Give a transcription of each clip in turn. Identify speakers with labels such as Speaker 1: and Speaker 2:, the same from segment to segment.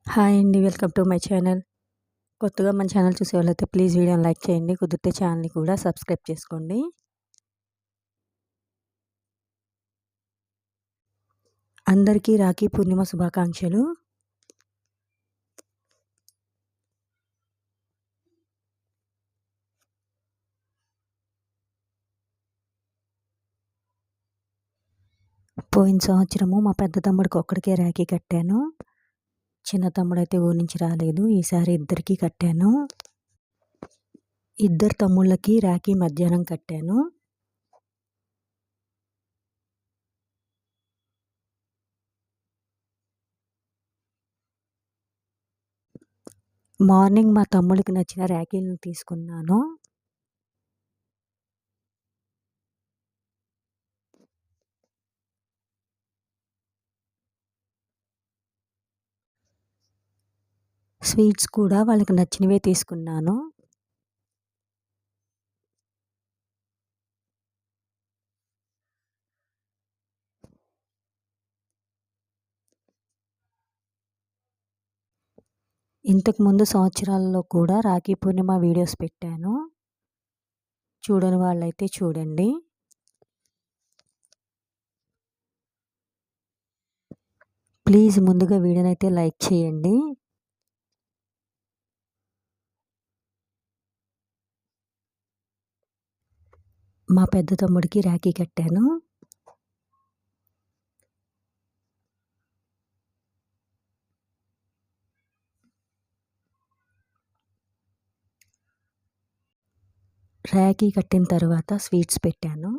Speaker 1: Hi అండి. Welcome to my channel. కొత్తగా మన ఛానల్ చూసేవాళ్ళైతే ప్లీజ్ వీడియోని లైక్ చేయండి. కుదిరితే ఛానల్‌ని కూడా సబ్స్క్రైబ్ చేసుకోండి. అందరికీ రాఖీ పూర్ణిమ శుభాకాంక్షలు. పోయిన సంవత్సరము మా పెద్ద తమ్ముడికి ఒక్కడికే రాఖీ కట్టాను. చిన్న తమ్ముడైతే ఊరి నుంచి రాలేదు. ఈసారి ఇద్దరికీ కట్టాను. ఇద్దరు తమ్ముళ్ళకి రాఖీ మధ్యాహ్నం కట్టాను. మార్నింగ్ మా తమ్ముడికి నచ్చిన రాఖీలను తీసుకున్నాను. స్వీట్స్ కూడా వాళ్ళకి నచ్చినవే తీసుకున్నాను. ఇంతకుముందు సంవత్సరాల్లో కూడా రాఖీ పూర్ణిమ వీడియోస్ పెట్టాను. చూడని వాళ్ళైతే చూడండి. ప్లీజ్ ముందుగా వీడియోనైతే లైక్ చేయండి. మా పెద్ద తమ్ముడికి రాఖీ కట్టాను. రాఖీ కట్టిన తర్వాత స్వీట్స్ పెట్టాను.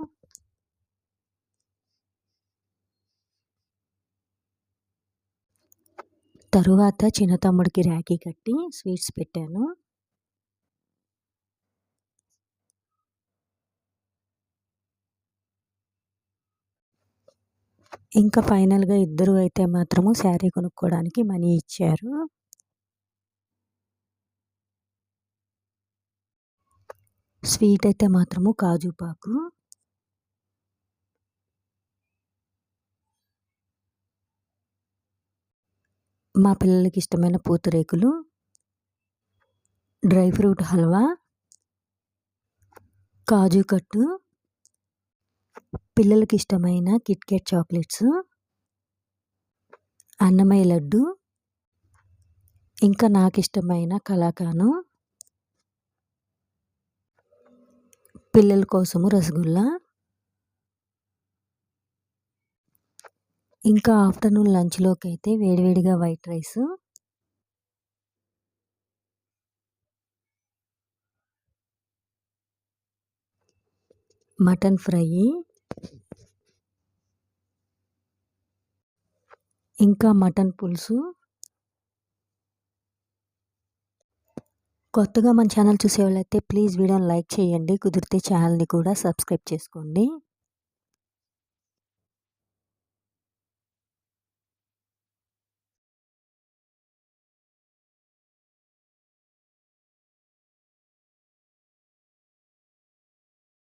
Speaker 1: తరువాత చిన్న తమ్ముడికి రాఖీ కట్టి స్వీట్స్ పెట్టాను. ఇంకా ఫైనల్‌గా ఇద్దరు అయితే మాత్రము శారీ కొనుక్కోవడానికి మనీ ఇచ్చారు. స్వీట్ అయితే మాత్రము కాజు పాకు. మా పిల్లలకి ఇష్టమైన పూతరేకులు, డ్రై ఫ్రూట్ హల్వా, కాజు కట్టు, పిల్లలకి ఇష్టమైన కిట్‌కాట్ చాక్లెట్స్, అన్నమయ్య లడ్డు, ఇంకా నాకు ఇష్టమైన కలాకాను, పిల్లల కోసము రసగుల్లా, ఇంకా ఆఫ్టర్నూన్ లంచ్‌లోకి అయితే వేడివేడిగా వైట్ రైస్, మటన్ ఫ్రై, ఇంకా మటన్ పులుసు. కొత్తగా మన ఛానల్ చూసేవాళ్ళైతే ప్లీజ్ వీడియోని లైక్ చేయండి. కుదిరితే ఛానల్‌ని కూడా సబ్స్క్రైబ్ చేసుకోండి.